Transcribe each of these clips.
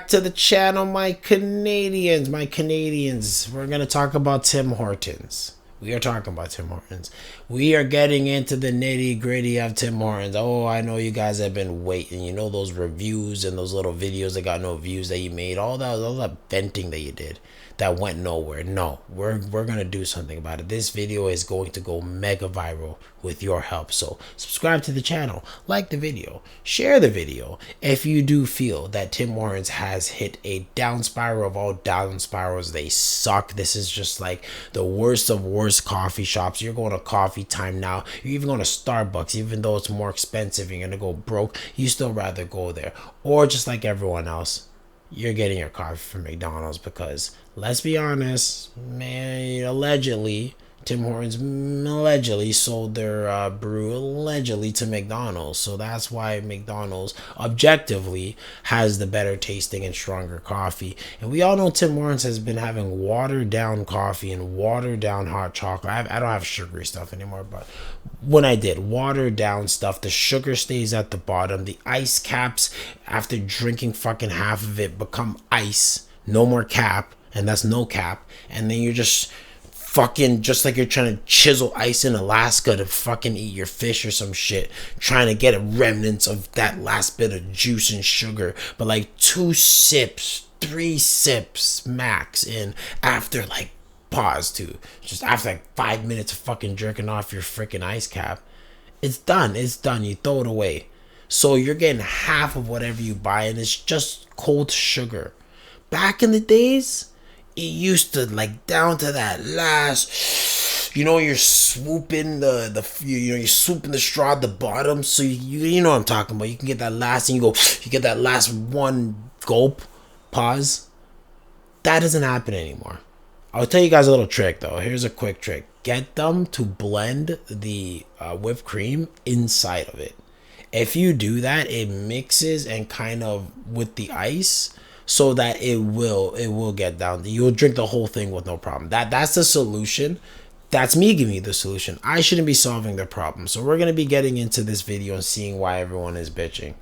back to the channel, my Canadians. We're going to talk about Tim Hortons. We are talking about Tim Hortons. We are getting into the nitty gritty of Tim Hortons. Oh, I know you guys have been waiting. You know those reviews and those little videos that got no views that you made. All that venting that you did that went nowhere. No, we're going to do something about it. This video is going to go mega viral with your help. So subscribe to the channel, like the video, share the video. If you do feel that Tim Hortons has hit a down spiral of all down spirals, they suck. This is just like the worst of worst coffee shops. You're going to Coffee Time now. You're even going to Starbucks, even though it's more expensive, you're going to go broke. You still rather go there. Or just like everyone else, you're getting your coffee from McDonald's because, let's be honest, man, allegedly, Tim Hortons allegedly sold their brew allegedly to McDonald's. So that's why McDonald's objectively has the better tasting and stronger coffee. And we all know Tim Hortons has been having watered down coffee and watered down hot chocolate. I don't have sugary stuff anymore, but when I did watered down stuff, the sugar stays at the bottom. The ice caps, after drinking fucking half of it, become ice. No more cap, and that's no cap. And then you're just fucking, just like you're trying to chisel ice in Alaska to fucking eat your fish or some shit, trying to get a remnants of that last bit of juice and sugar. But like 2 sips, 3 sips max in, after like, pause too, just after like 5 minutes of fucking jerking off your freaking ice cap, it's done. You throw it away. So you're getting half of whatever you buy, and it's just cold sugar. Back in the days, it used to like down to that last, you're swooping you're swooping the straw at the bottom, so you know what I'm talking about. You can get that last, and you get that last one gulp, pause. That doesn't happen anymore. I'll tell you guys a little trick though. Here's a quick trick. Get them to blend the whipped cream inside of it. If you do that, it mixes and kind of with the ice, so that it will get down. You'll drink the whole thing with no problem. That's the solution. That's me giving you the solution. I shouldn't be solving their problem. So we're going to be getting into this video and seeing why everyone is bitching.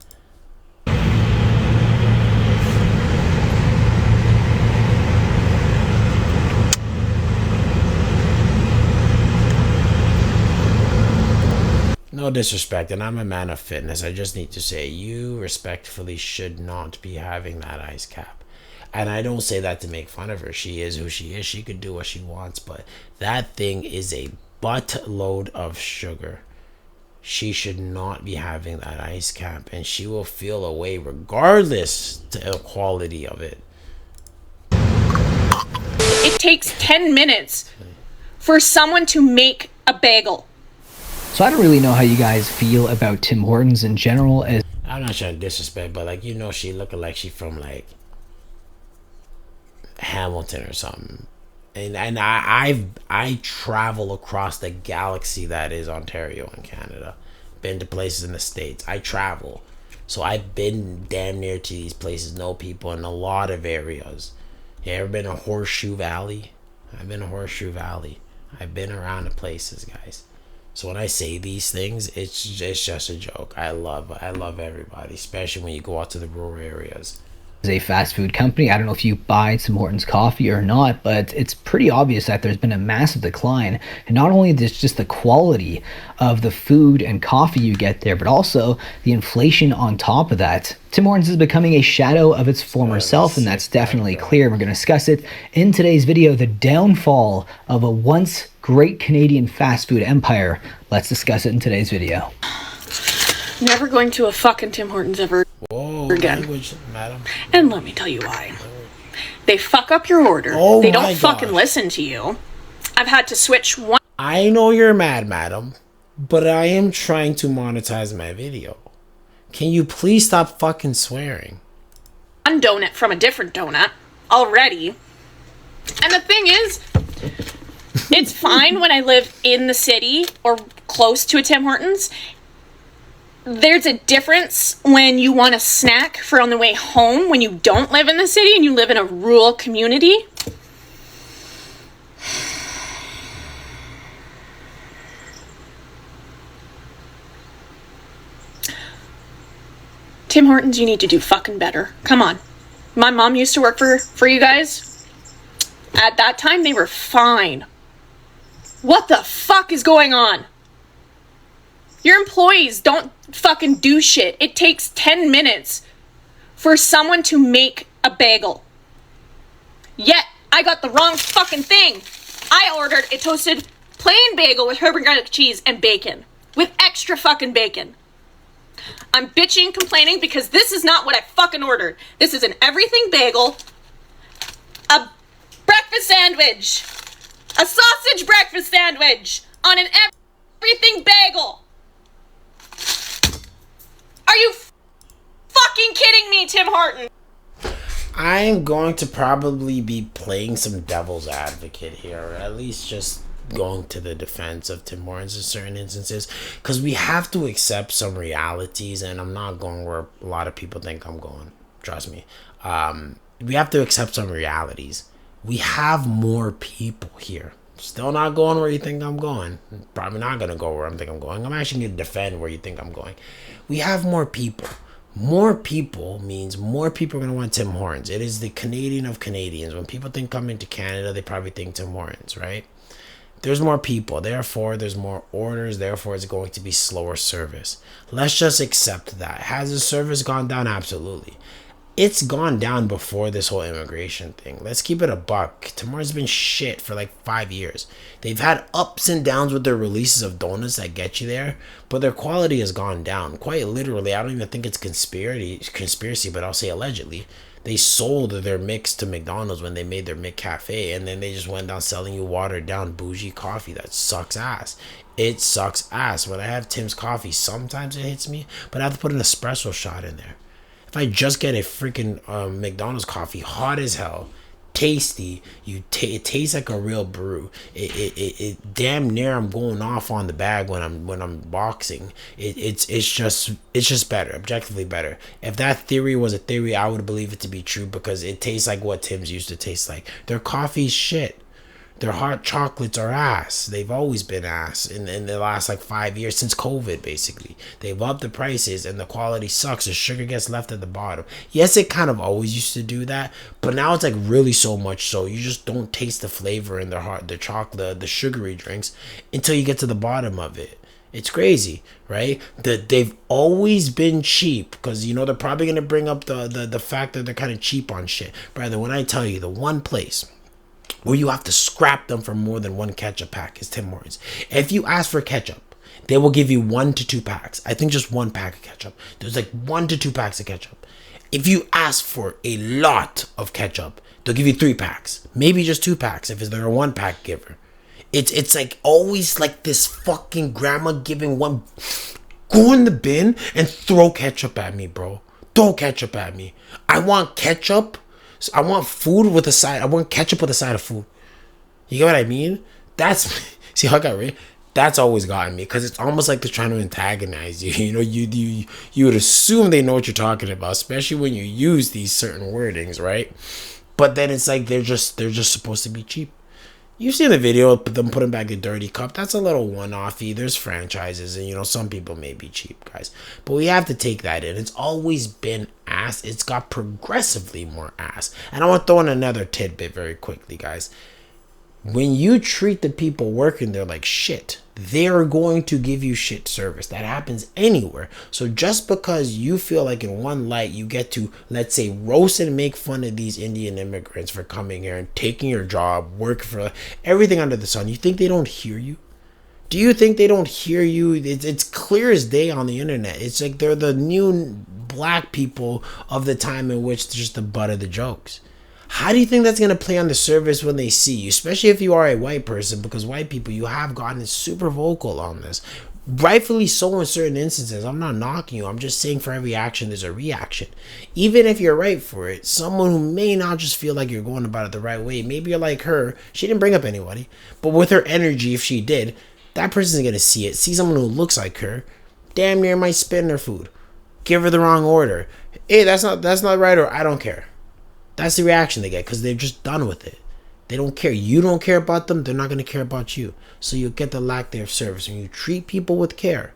No disrespect, and I'm a man of fitness. I just need to say, you respectfully should not be having that ice cap. And I don't say that to make fun of her. She is who she is. She could do what she wants, but that thing is a buttload of sugar. She should not be having that ice cap, and she will feel a way regardless to the quality of it. It takes 10 minutes for someone to make a bagel. So I don't really know how you guys feel about Tim Hortons in general. I'm not trying to disrespect, but like, she looking like she from like Hamilton or something. And I travel across the galaxy that is Ontario and Canada. Been to places in the States. I travel. So I've been damn near to these places, know people in a lot of areas. You ever been to Horseshoe Valley? I've been to Horseshoe Valley. I've been around the places, guys. So when I say these things, it's just a joke. I love everybody, especially when you go out to the rural areas. As a fast food company, I don't know if you buy Tim Hortons coffee or not, but it's pretty obvious that there's been a massive decline. And not only just the quality of the food and coffee you get there, but also the inflation on top of that. Tim Hortons is becoming a shadow of its former self, and that's definitely clear. We're going to discuss it in today's video, the downfall of a once great Canadian fast food empire. Let's discuss it in today's video. Never going to a fucking Tim Hortons ever again. Language, madam. And let me tell you why. They fuck up your order. They don't fucking listen to you. I've had to switch one. I know you're mad, madam, but I am trying to monetize my video. Can you please stop fucking swearing? One donut from a different donut already. And the thing is, it's fine when I live in the city or close to a Tim Hortons. There's a difference when you want a snack for on the way home when you don't live in the city and you live in a rural community. Tim Hortons, you need to do fucking better. Come on. My mom used to work for you guys. At that time, they were fine. What the fuck is going on? Your employees don't fucking do shit. It takes 10 minutes for someone to make a bagel. Yet, I got the wrong fucking thing. I ordered a toasted plain bagel with Herbert garlic cheese and bacon. With extra fucking bacon. I'm bitching, complaining because this is not what I fucking ordered. This is an everything bagel, a breakfast sandwich, a sausage breakfast sandwich on an everything bagel. Are you fucking kidding me, Tim Hortons? I am going to probably be playing some devil's advocate here, or at least just going to the defense of Tim Hortons in certain instances, because we have to accept some realities, and I'm not going where a lot of people think I'm going. Trust me. We have to accept some realities. We have more people here. Still not going where you think I'm going. Probably not going to go where I think I'm going. I'm actually going to defend where you think I'm going. We have more people. More people means more people are going to want Tim Hortons. It is the Canadian of Canadians. When people think coming to Canada, they probably think Tim Hortons, right? There's more people, therefore there's more orders, therefore it's going to be slower service. Let's just accept that. Has the service gone down? Absolutely. It's gone down before this whole immigration thing. Let's keep it a buck. Tim Hortons been shit for like 5 years. They've had ups and downs with their releases of donuts that get you there, but their quality has gone down. Quite literally, I don't even think it's conspiracy, but I'll say allegedly. They sold their mix to McDonald's when they made their McCafe, and then they just went down selling you watered down bougie coffee that sucks ass. It sucks ass. When I have Tim's coffee, sometimes it hits me, but I have to put an espresso shot in there. If I just get a freaking McDonald's coffee, hot as hell, tasty, it tastes like a real brew. It damn near I'm going off on the bag when I'm boxing. It's just better, objectively better. If that theory was a theory, I would believe it to be true, because it tastes like what Tim's used to taste like. Their coffee's shit. Their hot chocolates are ass. They've always been ass in the last like 5 years, since COVID basically. They've upped the prices and the quality sucks. The sugar gets left at the bottom. Yes, it kind of always used to do that, but now it's like really so much so you just don't taste the flavor in the chocolate, the sugary drinks until you get to the bottom of it. It's crazy, right? They've always been cheap, because they're probably gonna bring up the fact that they're kind of cheap on shit. Brother, when I tell you the one place where you have to scrap them for more than one ketchup pack is Tim Hortons. If you ask for ketchup, they will give you 1 to 2 packs. I think just 1 pack of ketchup. There's like 1 to 2 packs of ketchup. If you ask for a lot of ketchup, they'll give you 3 packs. Maybe just 2 packs if they're a 1 pack giver. It's like always like this fucking grandma giving one. Go in the bin and throw ketchup at me, bro. Throw ketchup at me. I want ketchup. I want food with a side. I want ketchup with a side of food. You get what I mean? See how I got rid. That's always gotten me, because it's almost like they're trying to antagonize you. You would assume they know what you're talking about, especially when you use these certain wordings, right? But then it's like they're just supposed to be cheap. You've seen the video of them putting back the dirty cup. That's a little one-offy. There's franchises, and some people may be cheap, guys. But we have to take that in. It's always been ass. It's got progressively more ass. And I want to throw in another tidbit very quickly, guys. When you treat the people working there like shit, they're going to give you shit service. That happens anywhere. So just because you feel like in one light you get to, let's say, roast and make fun of these Indian immigrants for coming here and taking your job, working for everything under the sun, you think they don't hear you? Do you think they don't hear you? It's clear as day on the internet. It's like they're the new black people of the time in which they're just the butt of the jokes. How do you think that's going to play on the service when they see you? Especially if you are a white person, because white people, you have gotten super vocal on this. Rightfully so in certain instances. I'm not knocking you. I'm just saying for every action, there's a reaction. Even if you're right for it, someone who may not just feel like you're going about it the right way, maybe you're like her, she didn't bring up anybody, but with her energy, if she did, that person's going to see it. See someone who looks like her, damn near might spit in her food. Give her the wrong order. Hey, that's not right, or I don't care. That's the reaction they get, because they're just done with it. They don't care. You don't care about them, they're not going to care about you. So you'll get the lack thereof service. When you treat people with care,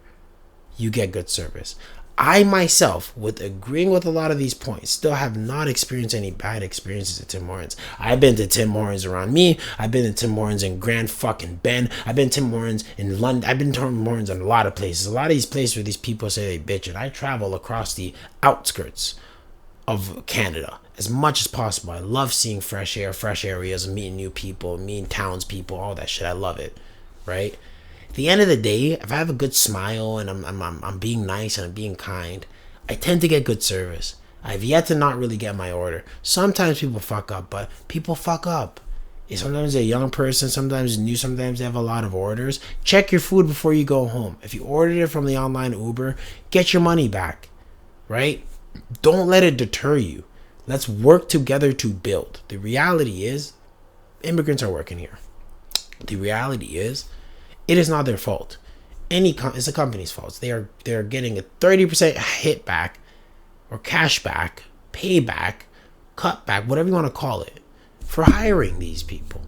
you get good service. I myself, with agreeing with a lot of these points, still have not experienced any bad experiences at Tim Hortons. I've been to Tim Hortons around me. I've been to Tim Hortons in Grand fucking Bend. I've been to Tim Hortons in London. I've been to Tim Hortons in a lot of places. A lot of these places where these people say they bitch, and I travel across the outskirts of Canada as much as possible. I love seeing fresh air, fresh areas, meeting new people, meeting townspeople, all that shit. I love it, right? At the end of the day, if I have a good smile and I'm being nice and I'm being kind, I tend to get good service. I've yet to not really get my order. Sometimes people fuck up, but people fuck up. Sometimes they're a young person, sometimes new, sometimes they have a lot of orders. Check your food before you go home. If you ordered it from the online Uber, get your money back, right? Don't let it deter you. Let's work together to build. The reality is, immigrants are working here. The reality is, it is not their fault. It's a company's fault. They're getting a 30% hit back, or cash back, payback, cut back, whatever you want to call it, for hiring these people.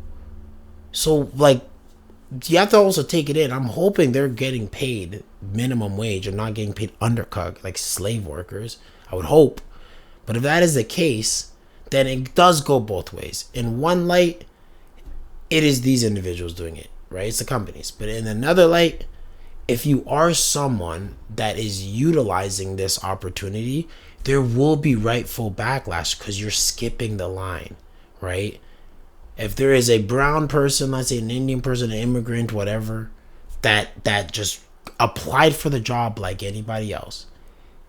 So, like, you have to also take it in. I'm hoping they're getting paid minimum wage and not getting paid undercut like slave workers. I would hope. But if that is the case, then it does go both ways. In one light, it is these individuals doing it, right? It's the companies. But in another light, if you are someone that is utilizing this opportunity, there will be rightful backlash because you're skipping the line, right? If there is a brown person, let's say an Indian person, an immigrant, whatever, that just applied for the job like anybody else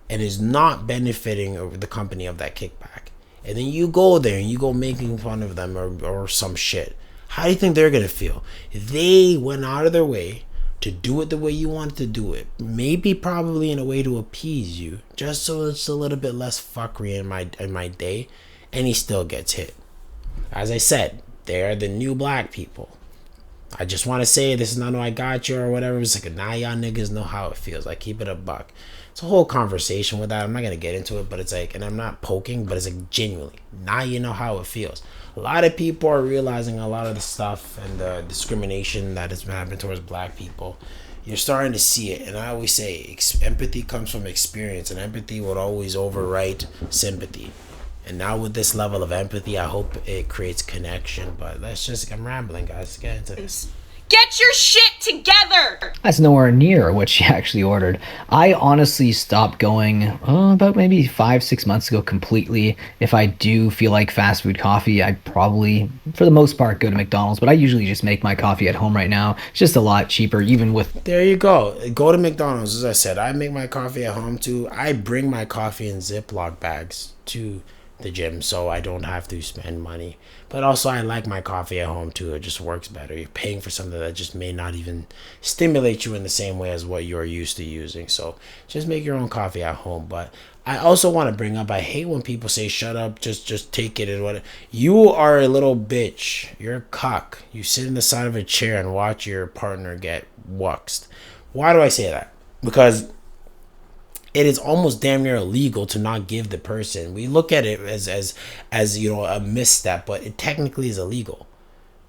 and is not benefiting over the company of that kickback, and then you go there and you go making fun of them or some shit, how do you think they're gonna feel? They went out of their way to do it the way you wanted to do it, maybe probably in a way to appease you, just so it's a little bit less fuckery in my day, and he still gets hit. As I said, they're the new black people. I just want to say, this is not no I got you or whatever. It's like, now y'all niggas know how it feels. Like, keep it a buck. It's a whole conversation with that. I'm not going to get into it, but it's like, and I'm not poking, but it's like, genuinely, now you know how it feels. A lot of people are realizing a lot of the stuff and the discrimination that has been happening towards black people. You're starting to see it. And I always say, empathy comes from experience, and empathy would always overwrite sympathy. And now with this level of empathy, I hope it creates connection. But I'm rambling, guys. Let's get into this. Get your shit together! That's nowhere near what she actually ordered. I honestly stopped going about maybe 5-6 months ago completely. If I do feel like fast food coffee, I probably, for the most part, go to McDonald's. But I usually just make my coffee at home right now. It's just a lot cheaper, even with... There you go. Go to McDonald's. As I said, I make my coffee at home too. I bring my coffee in Ziploc bags to the gym so I don't have to spend money. But also, I like my coffee at home too. It just works better. You're paying for something that just may not even stimulate you in the same way as what you're used to using. So just make your own coffee at home. But I also want to bring up, I hate when people say shut up, just take it and what. You are a little bitch. You're a cuck. You sit in the side of a chair and watch your partner get waxed. Why do I say that? Because it is almost damn near illegal to not give the person. We look at it as you know, a misstep, but it technically is illegal.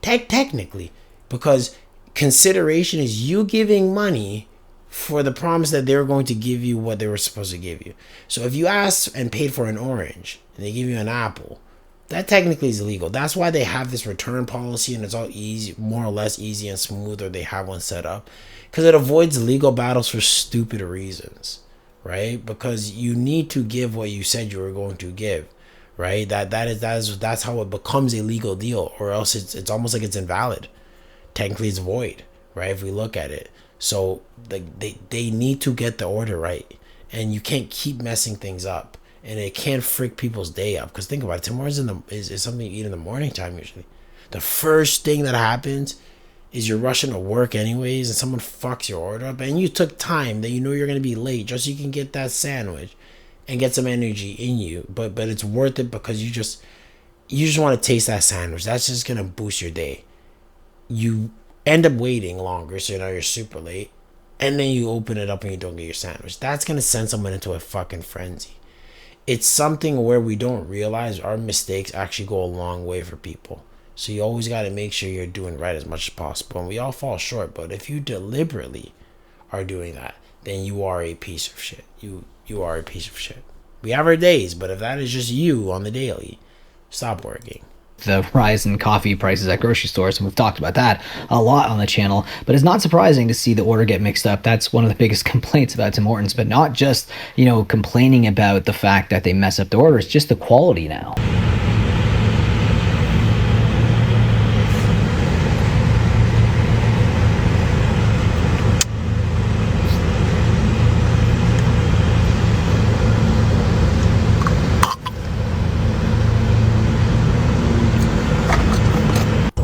Technically, because consideration is you giving money for the promise that they were going to give you what they were supposed to give you. So if you asked and paid for an orange and they give you an apple, that technically is illegal. That's why they have this return policy, and it's all easy, more or less easy and smooth, or they have one set up, because it avoids legal battles for stupid reasons. Right? Because you need to give what you said you were going to give, right? That's how it becomes a legal deal, or else it's almost like it's invalid. Technically, it's void, right? If we look at it, so they need to get the order right, and you can't keep messing things up, and it can't freak people's day up. Because think about it, tomorrow's is something you eat in the morning time usually. The first thing that happens is you're rushing to work anyways, and someone fucks your order up, and you took time that you know you're going to be late just so you can get that sandwich and get some energy in you, but it's worth it because you just want to taste that sandwich. That's just going to boost your day. You end up waiting longer, so now you're super late, and then you open it up and you don't get your sandwich. That's going to send someone into a fucking frenzy. It's something where we don't realize our mistakes actually go a long way for people. So you always got to make sure you're doing right as much as possible. And we all fall short. But if you deliberately are doing that, then you are a piece of shit. you are a piece of shit. We have our days, but if that is just you on the daily, stop working. The rise in coffee prices at grocery stores, and we've talked about that a lot on the channel, but it's not surprising to see the order get mixed up. That's one of the biggest complaints about Tim Hortons, but not just, complaining about the fact that they mess up the orders, just the quality now.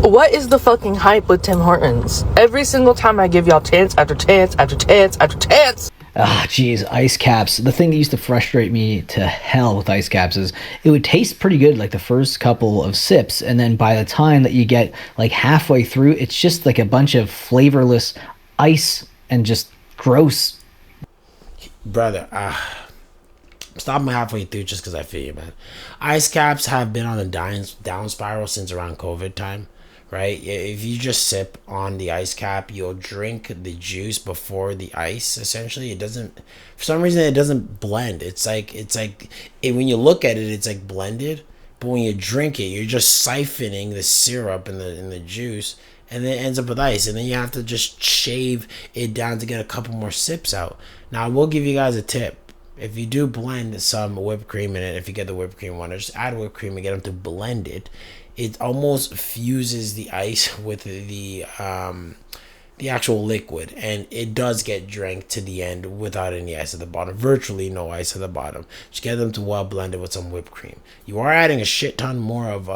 What is the fucking hype with Tim Hortons? Every single time I give y'all chance after chance after chance after chance. Ah, geez, ice caps. The thing that used to frustrate me to hell with ice caps is it would taste pretty good like the first couple of sips, and then by the time that you get like halfway through, it's just like a bunch of flavorless ice and just gross. Brother, stop me halfway through just because I feel you, man. Ice caps have been on a down spiral since around COVID time. Right? If you just sip on the ice cap, you'll drink the juice before the ice. Essentially, it doesn't. For some reason, it doesn't blend. It's like when you look at it, it's like blended. But when you drink it, you're just siphoning the syrup in the juice, and then it ends up with ice. And then you have to just shave it down to get a couple more sips out. Now, I will give you guys a tip. If you do blend some whipped cream in it, if you get the whipped cream one, just add whipped cream and get them to blend it. It almost fuses the ice with the actual liquid, and it does get drank to the end without any ice at the bottom. Virtually no ice at the bottom. Just get them to well blend it with some whipped cream. You are adding a shit ton more of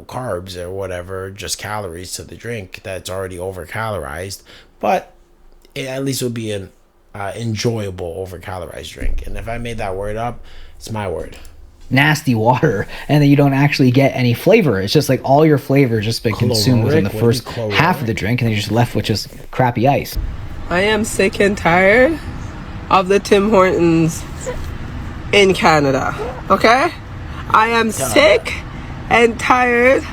carbs or whatever, just calories to the drink that's already over calorized, but it at least would be an enjoyable over calorized drink. And if I made that word up, it's my word. Nasty water, and then you don't actually get any flavor. It's just like all your flavor has just been consumed within the first half of the drink, and then you're just left with just crappy ice. I am sick and tired of the Tim Hortons in Canada. Okay? I am sick and tired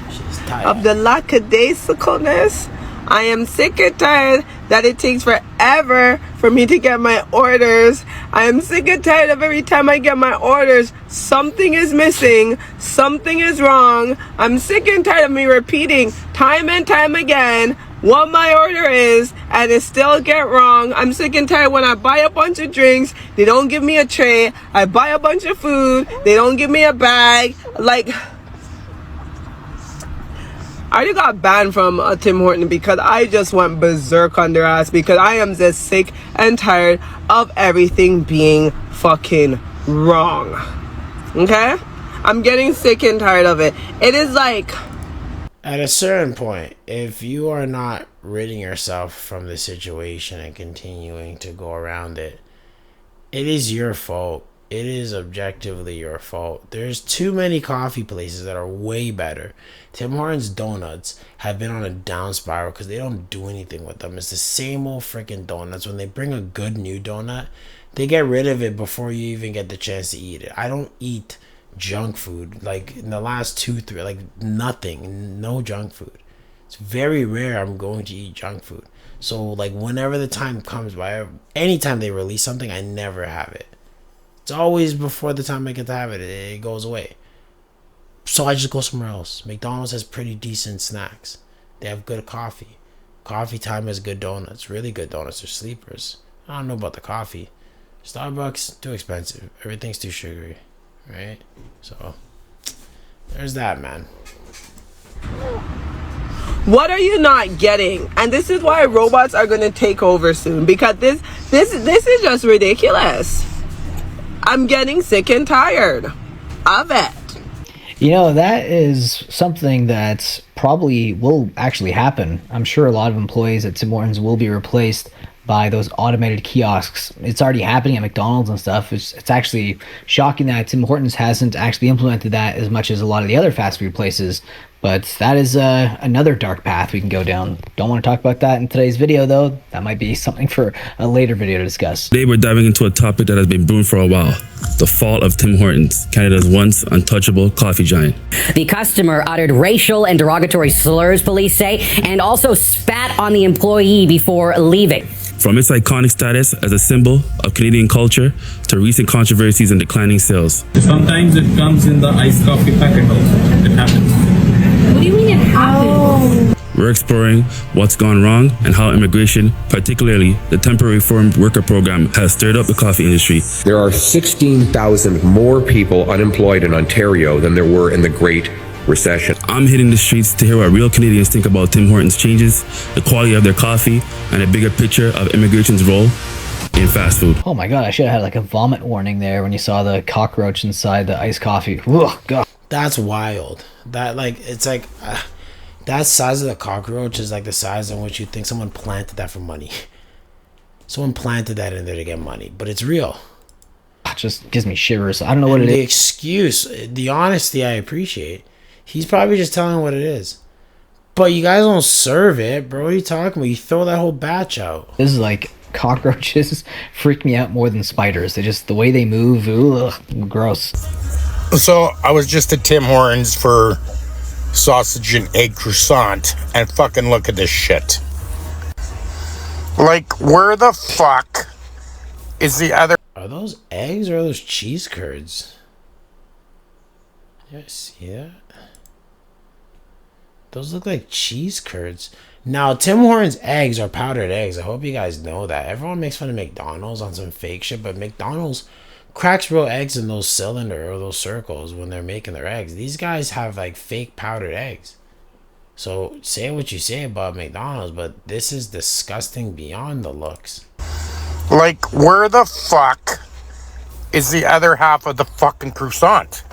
of the lackadaisicalness. I am sick and tired that it takes forever for me to get my orders. I am sick and tired of every time I get my orders, something is missing, something is wrong. I'm sick and tired of me repeating time and time again what my order is, and it still get wrong. I'm sick and tired when I buy a bunch of drinks, they don't give me a tray. I buy a bunch of food, they don't give me a bag. Like, I already got banned from Tim Hortons because I just went berserk on their ass because I am just sick and tired of everything being fucking wrong. Okay? I'm getting sick and tired of it. It is like, at a certain point, if you are not ridding yourself from the situation and continuing to go around it, it is your fault. It is objectively your fault. There's too many coffee places that are way better. Tim Hortons donuts have been on a down spiral because they don't do anything with them. It's the same old freaking donuts. When they bring a good new donut, they get rid of it before you even get the chance to eat it. I don't eat junk food. Like in the last 2-3, like nothing. No junk food. It's very rare I'm going to eat junk food. So like whenever the time comes by, anytime they release something, I never have it. It's always before the time I get to have it, it goes away. So I just go somewhere else. McDonald's has pretty decent snacks. They have good coffee. Coffee Time has good donuts. Really good donuts. They're sleepers. I don't know about the coffee. Starbucks, too expensive. Everything's too sugary. Right? So, there's that, man. what are you not getting? And this is why robots are going to take over soon, because this is just ridiculous. I'm getting sick and tired of it. That is something that probably will actually happen. I'm sure a lot of employees at Tim Hortons will be replaced by those automated kiosks. It's already happening at McDonald's and stuff. It's actually shocking that Tim Hortons hasn't actually implemented that as much as a lot of the other fast food places. But that is another dark path we can go down. Don't want to talk about that in today's video, though. That might be something for a later video to discuss. Today we're diving into a topic that has been brewing for a while. The fall of Tim Hortons, Canada's once untouchable coffee giant. The customer uttered racial and derogatory slurs, police say, and also spat on the employee before leaving. From its iconic status as a symbol of Canadian culture to recent controversies and declining sales. Sometimes it comes in the iced coffee packet also. It happens. What do you mean it happened? We're exploring what's gone wrong and how immigration, particularly the temporary foreign worker program, has stirred up the coffee industry. There are 16,000 more people unemployed in Ontario than there were in the Great Recession. I'm hitting the streets to hear what real Canadians think about Tim Hortons changes, the quality of their coffee, and a bigger picture of immigration's role in fast food. Oh my god, I should have had like a vomit warning there when you saw the cockroach inside the iced coffee. Ugh, god. That's wild. That, like, it's like... that size of the cockroach is like the size in which you think someone planted that for money. Someone planted that in there to get money, but it's real. It just gives me shivers. I don't know what it The is. excuse, the honesty, I appreciate. He's probably just telling what it is. But you guys don't serve it, bro. What are you talking about? You throw that whole batch out. This is like cockroaches freak me out more than spiders. They just, the way they move, ugh, gross. So I was just at Tim Hortons for sausage and egg croissant, and fucking look at this shit. Like, where the fuck is the other... Are those eggs or are those cheese curds? You guys see that? Those look like cheese curds. Now, Tim Hortons eggs are powdered eggs. I hope you guys know that. Everyone makes fun of McDonald's on some fake shit, but McDonald's cracks real eggs in those cylinder or those circles when they're making their eggs. These guys have like fake powdered eggs. So say what you say about McDonald's, but this is disgusting beyond the looks. Like, where the fuck is the other half of the fucking croissant?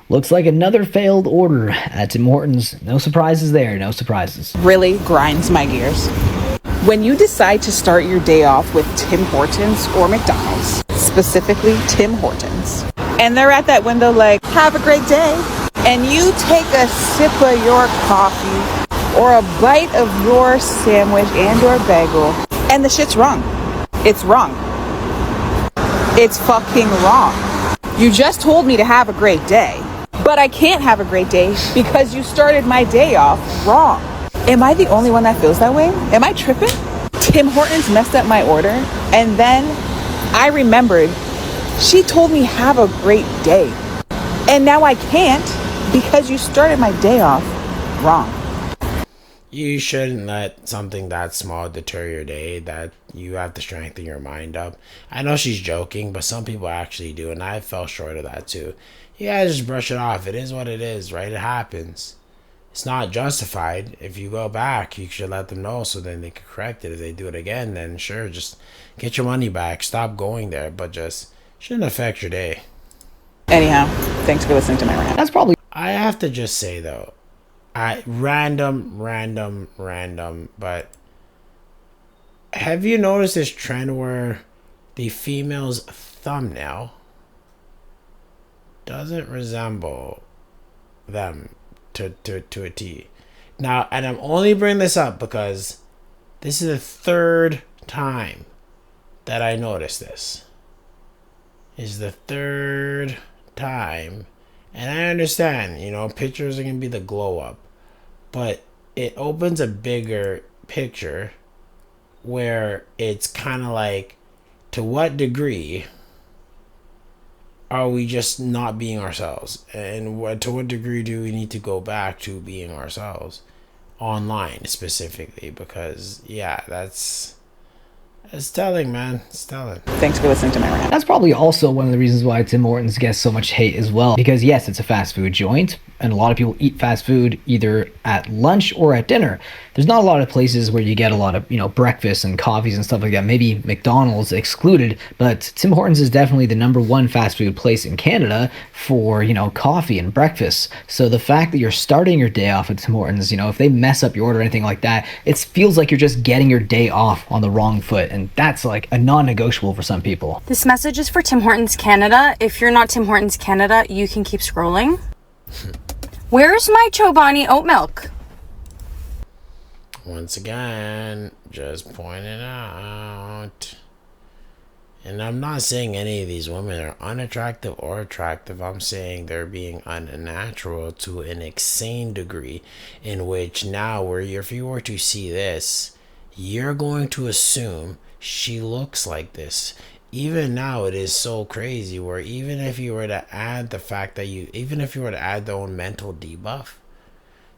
Looks like another failed order at Tim Hortons. No surprises there, no surprises. Really grinds my gears. When you decide to start your day off with Tim Hortons or McDonald's, specifically Tim Hortons, and they're at that window like, have a great day, and you take a sip of your coffee or a bite of your sandwich and or bagel, and the shit's wrong. It's wrong. It's fucking wrong. You just told me to have a great day, but I can't have a great day because you started my day off wrong. Am I the only one that feels that way? Am I tripping? Tim Hortons messed up my order, and then I remembered she told me have a great day. And now I can't because you started my day off wrong. You shouldn't let something that small deter your day, that you have to strengthen your mind up. I know she's joking, but some people actually do, and I fell short of that too. You gotta just brush it off. It is what it is, right? It happens. It's not justified. If you go back, you should let them know so then they can correct it. If they do it again, then sure, just get your money back. Stop going there, but just shouldn't affect your day. Anyhow, thanks for listening to my rant. That's probably... I have to just say though, random, but have you noticed this trend where the female's thumbnail doesn't resemble them to a T? Now, and I'm only bringing this up because this is the third time that I noticed this. Is the third time. And I understand, you know, pictures are going to be the glow up. But it opens a bigger picture where it's kind of like, to what degree are we just not being ourselves? And to what degree do we need to go back to being ourselves? Online, specifically. Because, yeah, that's telling, man. It's telling. Thanks for listening to my rant. That's probably also one of the reasons why Tim Hortons gets so much hate as well. Because yes, it's a fast food joint, and a lot of people eat fast food either at lunch or at dinner. There's not a lot of places where you get a lot of, you know, breakfast and coffees and stuff like that. Maybe McDonald's excluded, but Tim Hortons is definitely the #1 fast food place in Canada for, you know, coffee and breakfast. So the fact that you're starting your day off at Tim Hortons, you know, if they mess up your order or anything like that, it feels like you're just getting your day off on the wrong foot. And that's like a non-negotiable for some people. This message is for Tim Hortons Canada. If you're not Tim Hortons Canada, you can keep scrolling. Where's my Chobani oat milk? Once again, just pointing out. And I'm not saying any of these women are unattractive or attractive. I'm saying they're being unnatural to an insane degree, in which now, where if you were to see this, you're going to assume she looks like this. Even now, it is so crazy where even if you were to add the fact that even if you were to add their own mental debuff,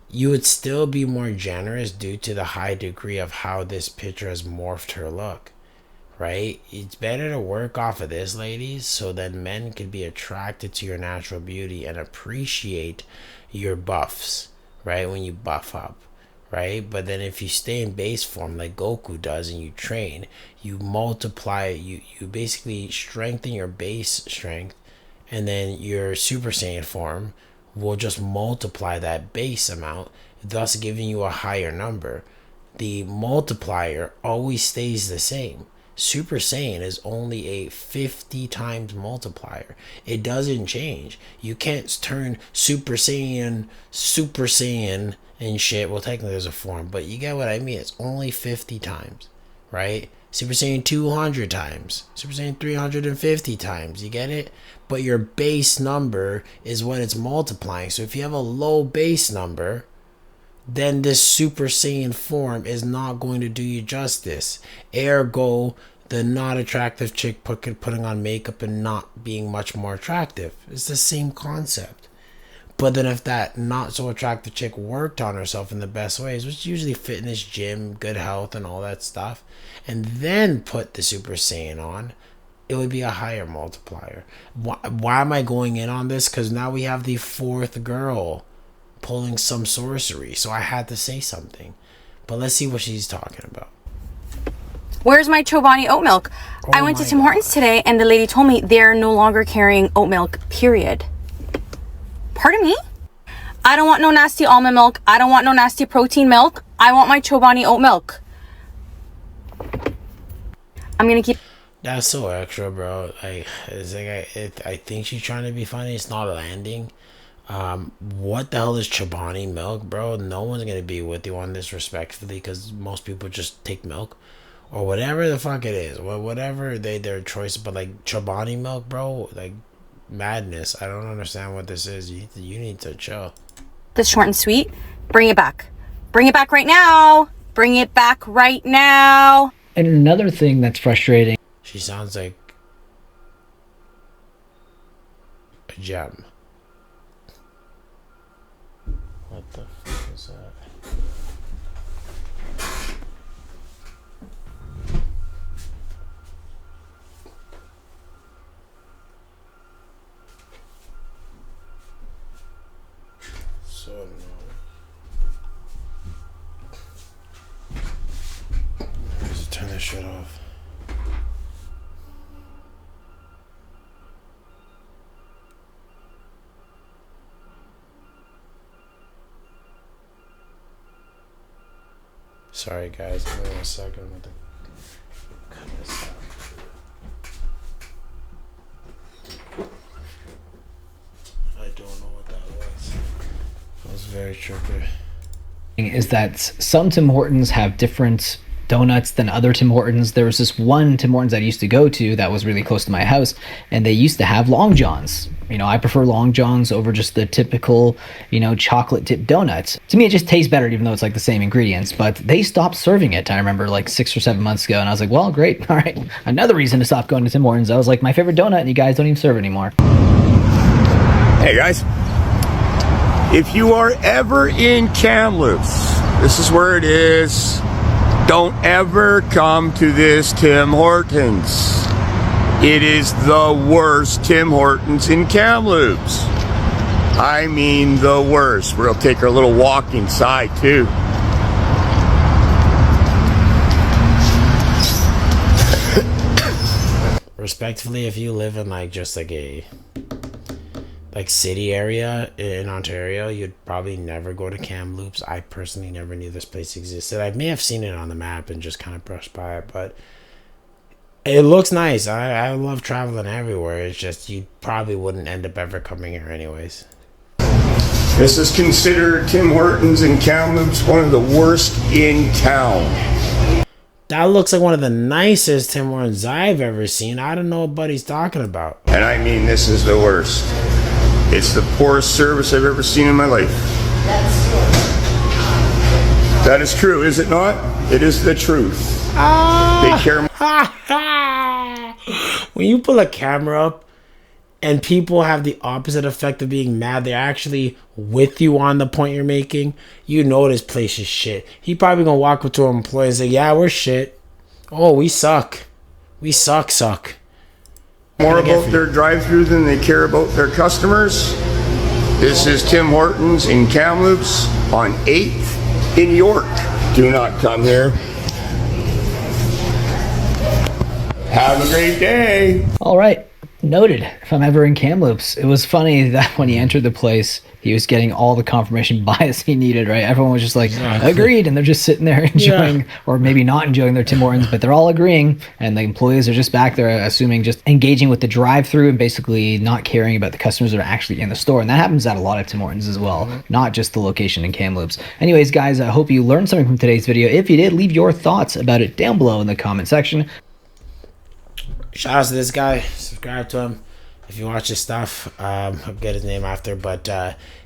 you would still be more generous due to the high degree of how this picture has morphed her look. Right? It's better to work off of this, ladies, so that men can be attracted to your natural beauty and appreciate your buffs, right? When you buff up, right? But then if you stay in base form like Goku does and you train, you multiply, you basically strengthen your base strength, and then your Super Saiyan form will just multiply that base amount, thus giving you a higher number. The multiplier always stays the same. Super Saiyan is only a 50 times multiplier. It doesn't change. You can't turn Super Saiyan, and shit. Well, technically there's a form, but you get what I mean. It's only 50 times, right? Super Saiyan 200 times. Super Saiyan 350 times. You get it? But your base number is what it's multiplying. So if you have a low base number, then this Super Saiyan form is not going to do you justice. Ergo, the not attractive chick putting on makeup and not being much more attractive. It's the same concept. But then if that not so attractive chick worked on herself in the best ways, which is usually fitness, gym, good health, and all that stuff, and then put the Super Saiyan on, it would be a higher multiplier. Why am I going in on this? Because now we have the fourth girl pulling some sorcery, so I had to say something. But let's see what she's talking about. Where's my Chobani oat milk? I went to Tim Hortons today and the lady told me they're no longer carrying oat milk, period. Pardon me? I don't want no nasty almond milk. I don't want no nasty protein milk. I want my Chobani oat milk. I'm gonna keep... That's so extra, bro. I think she's trying to be funny. It's not landing. What the hell is Chobani milk, bro? No one's gonna be with you on this respectfully, because most people just take milk or whatever the fuck it is, whatever their choice. But like Chobani milk, bro, like madness. I don't understand what this is. You need to chill. This short and sweet. Bring it back. Bring it back right now. Bring it back right now. And another thing that's frustrating. She sounds like a gem. What the fuck is that? So annoying. Let's turn this shit off. Sorry guys, give me 1 second with the cut this out. I don't know what that was. That was very tricky. Is that some Tim Hortons have different donuts than other Tim Hortons. There was this one Tim Hortons I used to go to that was really close to my house, and they used to have Long Johns. You know, I prefer Long Johns over just the typical, you know, chocolate dip donuts. To me, it just tastes better, even though it's like the same ingredients. But they stopped serving it, I remember, like 6 or 7 months ago, and I was like, well, great, all right. Another reason to stop going to Tim Hortons. I was like, my favorite donut, and you guys don't even serve it anymore. Hey guys, if you are ever in Kamloops, this is where it is. Don't ever come to this Tim Hortons. It is the worst Tim Hortons in Kamloops. I mean the worst. We'll take our little walk inside too. Respectfully, if you live in like just like a city area in Ontario, you'd probably never go to Kamloops. I personally never knew this place existed. I may have seen it on the map and just kind of brushed by it, but it looks nice. I love traveling everywhere. It's just you probably wouldn't end up ever coming here anyways. This is considered Tim Hortons in Kamloops one of the worst in town. That looks like one of the nicest Tim Hortons I've ever seen. I don't know what Buddy's talking about. And I mean, this is the worst. It's the poorest service I've ever seen in my life. That is true, is it not? It is the truth. They care more. When you pull a camera up and people have the opposite effect of being mad, they're actually with you on the point you're making, you know this place is shit. He probably gonna walk up to an employee and say, yeah, we're shit. Oh, we suck. We suck. More about their drive-thru than they care about their customers. This is Tim Hortons in Kamloops on 8th in York. Do not come here. Have a great day. All right. Noted. If I'm ever in Kamloops, it was funny that when he entered the place, he was getting all the confirmation bias he needed, right? Everyone was just like, agreed, and they're just sitting there enjoying, or maybe not enjoying their Tim Hortons, but they're all agreeing, and the employees are just back there, assuming just engaging with the drive-thru and basically not caring about the customers that are actually in the store, and that happens at a lot of Tim Hortons as well, not just the location in Kamloops. Anyways, guys, I hope you learned something from today's video. If you did, leave your thoughts about it down below in the comment section. Shout out to this guy. Subscribe to him if you watch his stuff. I'll get his name after. But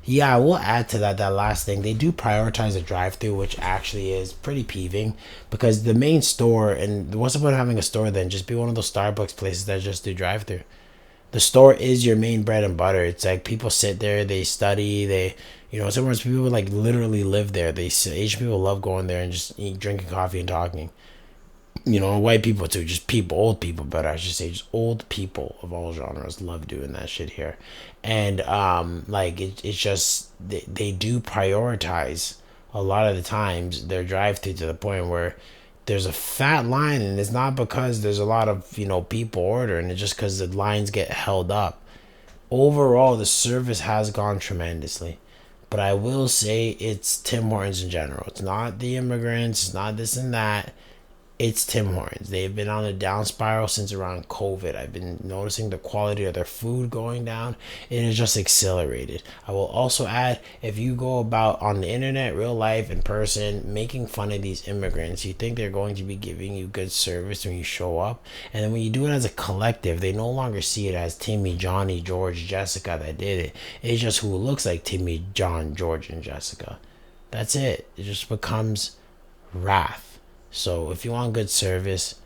yeah, we'll add to that last thing. They do prioritize the drive-thru, which actually is pretty peeving, because the main store, and what's the point of having a store then? Just be one of those Starbucks places that just do drive-thru. The store is your main bread and butter. It's like people sit there, they study, they, you know, sometimes people like literally live there. Asian people love going there and just drinking coffee and talking. You know, white people too, just people, old people, but I should say just old people of all genres love doing that shit here. And like it's just they do prioritize a lot of the times their drive-thru to the point where there's a fat line, and it's not because there's a lot of, you know, people ordering, it's just because the lines get held up. Overall, the service has gone tremendously. But I will say it's Tim Hortons in general. It's not the immigrants, it's not this and that. It's Tim Hortons. They've been on a down spiral since around COVID. I've been noticing the quality of their food going down. It is just accelerated. I will also add, if you go about on the internet, real life, in person, making fun of these immigrants, you think they're going to be giving you good service when you show up. And then when you do it as a collective, they no longer see it as Timmy, Johnny, George, Jessica that did it. It's just who looks like Timmy, John, George, and Jessica. That's it. It just becomes wrath. So if you want good service,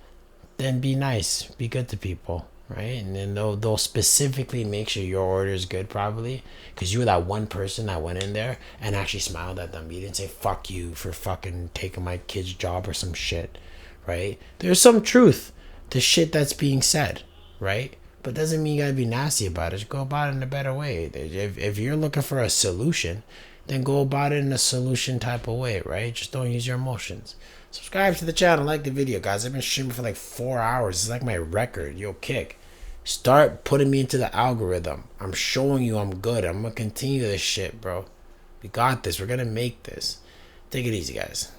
then be nice, be good to people, right? And then they'll specifically make sure your order is good probably, because you were that one person that went in there and actually smiled at them. You didn't say fuck you for fucking taking my kid's job or some shit, right? There's some truth to shit that's being said, right? But doesn't mean you gotta be nasty about it. Just go about it in a better way. If you're looking for a solution, then go about it in a solution type of way, right? Just don't use your emotions. Subscribe to the channel, like the video, guys. I've been streaming for like 4 hours. It's like my record. Yo, Kick, start putting me into the algorithm. I'm showing you I'm good. I'm gonna continue this shit, bro. We got this. We're gonna make this. Take it easy, guys.